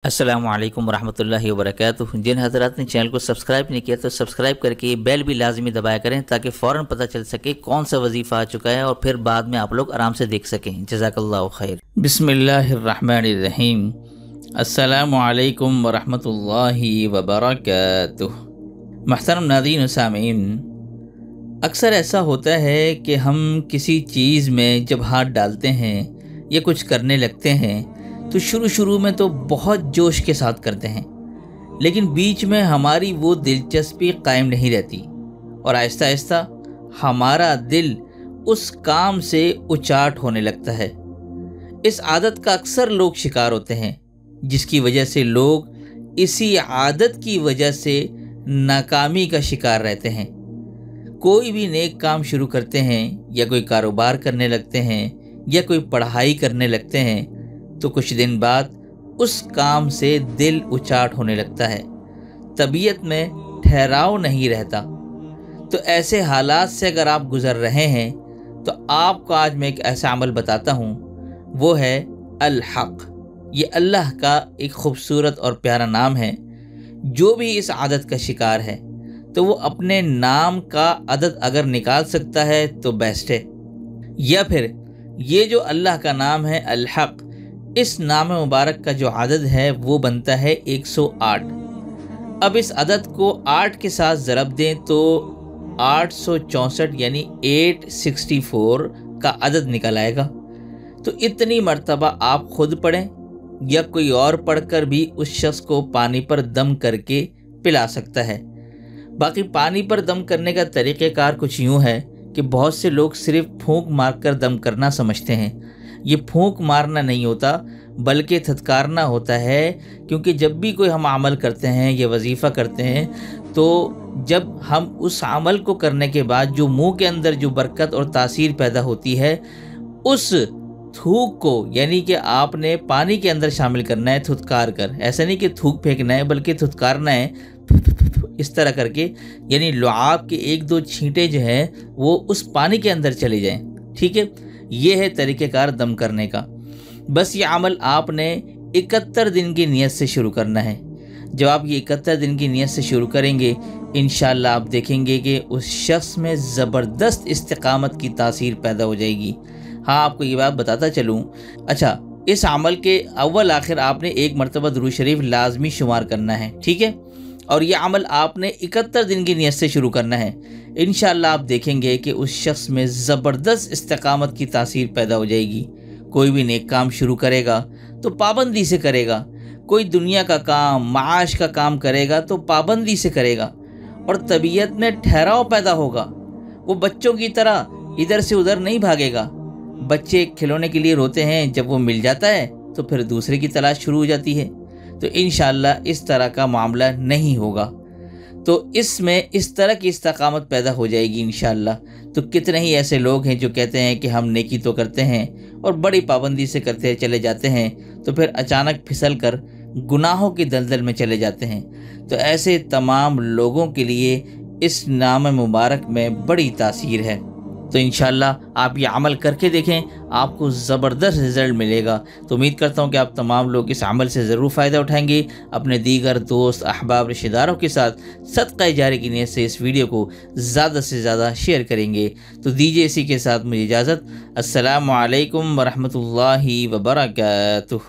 अस्सलामु अलैकुम वरहमतुल्लाहि वबरकातुह। जिन हज़रात ने चैनल को सब्सक्राइब नहीं किया तो सब्सक्राइब करके बेल भी लाजमी दबाया करें ताकि फ़ौरन पता चल सके कौन सा वजीफ़ा आ चुका है और फिर बाद में आप लोग आराम से देख सकें। जज़ाकल्लाहु खैर। बिस्मिल्लाहिर्रहमानिर्रहीम। अस्सलामु अलैकुम वरहमतुल्लाहि वबरकातुह। मुहतरम नाज़रीन व सामीन, अक्सर ऐसा होता है कि हम किसी चीज़ में जब हाथ डालते हैं या कुछ करने लगते हैं तो शुरू में तो बहुत जोश के साथ करते हैं, लेकिन बीच में हमारी वो दिलचस्पी कायम नहीं रहती और आहिस्ता आहिस्ता हमारा दिल उस काम से उचाट होने लगता है। इस आदत का अक्सर लोग शिकार होते हैं, जिसकी वजह से लोग इसी आदत की वजह से नाकामी का शिकार रहते हैं। कोई भी नेक काम शुरू करते हैं या कोई कारोबार करने लगते हैं या कोई पढ़ाई करने लगते हैं तो कुछ दिन बाद उस काम से दिल उचाट होने लगता है, तबीयत में ठहराव नहीं रहता। तो ऐसे हालात से अगर आप गुज़र रहे हैं तो आपको आज मैं एक ऐसा अमल बताता हूँ, वो है अल-हक़। ये अल्लाह का एक खूबसूरत और प्यारा नाम है। जो भी इस आदत का शिकार है तो वो अपने नाम का अदद अगर निकाल सकता है तो बेस्ट है, या फिर ये जो अल्लाह का नाम है अल-हक़, इस नाम मुबारक का जो अदद है वो बनता है 108। अब इस अदद को 8 के साथ ज़रब दें तो 864 यानी 864 का अदद निकल आएगा। तो इतनी मर्तबा आप खुद पढ़ें या कोई और पढ़कर भी उस शख्स को पानी पर दम करके पिला सकता है। बाकी पानी पर दम करने का तरीक़ेकार कुछ यूँ है कि बहुत से लोग सिर्फ़ फूंक मारकर दम करना समझते हैं। ये फूंक मारना नहीं होता बल्कि थतकारना होता है, क्योंकि जब भी कोई हम अमल करते हैं या वजीफ़ा करते हैं तो जब हम उस अमल को करने के बाद जो मुंह के अंदर जो बरकत और तासीर पैदा होती है, उस थूक को यानी कि आपने पानी के अंदर शामिल करना है थुतकार कर। ऐसा नहीं कि थूक फेंकना है बल्कि थुतकारना है इस तरह करके, यानी लुआब के 1-2 छींटे जो हैं वो उस पानी के अंदर चले जाएं। ठीक है, ये है तरीक़ेकार दम करने का। बस ये अमल आपने 71 दिन की नीयत से शुरू करना है। जब आप ये 71 दिन की नीयत से शुरू करेंगे इंशाअल्लाह आप देखेंगे कि उस शख्स में ज़बरदस्त इस्तिक़ामत की तासीर पैदा हो जाएगी। हाँ, आपको ये बात बताता चलूँ। अच्छा, इस अमल के अव्वल आखिर आपने एक मरतबा दुरूद शरीफ लाजमी शुमार करना है, ठीक है, और ये अमल आपने 71 दिन की नीयत से शुरू करना है। इंशाअल्लाह आप देखेंगे कि उस शख्स में ज़बरदस्त इस्तिक़ामत की तासीर पैदा हो जाएगी। कोई भी नेक काम शुरू करेगा तो पाबंदी से करेगा, कोई दुनिया का काम माश का काम करेगा तो पाबंदी से करेगा और तबीयत में ठहराव पैदा होगा। वो बच्चों की तरह इधर से उधर नहीं भागेगा। बच्चे खिलौने के लिए रोते हैं, जब वो मिल जाता है तो फिर दूसरे की तलाश शुरू हो जाती है। तो इंशाअल्लाह इस तरह का मामला नहीं होगा। तो इसमें इस तरह की इस्तिक़ामत पैदा हो जाएगी इंशाअल्लाह। तो कितने ही ऐसे लोग हैं जो कहते हैं कि हम नेकी तो करते हैं और बड़ी पाबंदी से करते चले जाते हैं, तो फिर अचानक फिसल कर गुनाहों की दलदल में चले जाते हैं। तो ऐसे तमाम लोगों के लिए इस नाम मुबारक में बड़ी तासीर है। तो इंशाअल्लाह आप ये अमल करके देखें, आपको ज़बरदस्त रिज़ल्ट मिलेगा। तो उम्मीद करता हूँ कि आप तमाम लोग इस अमल से ज़रूर फ़ायदा उठाएंगे। अपने दीगर दोस्त अहबाब रिश्तेदारों के साथ सदक़ा जारी की नीयत से इस वीडियो को ज़्यादा से ज़्यादा शेयर करेंगे। तो दीजिए इसी के साथ मुझे इजाज़त। अस्सलामु अलैकुम वरहमतुल्लाहि वबरकातुह।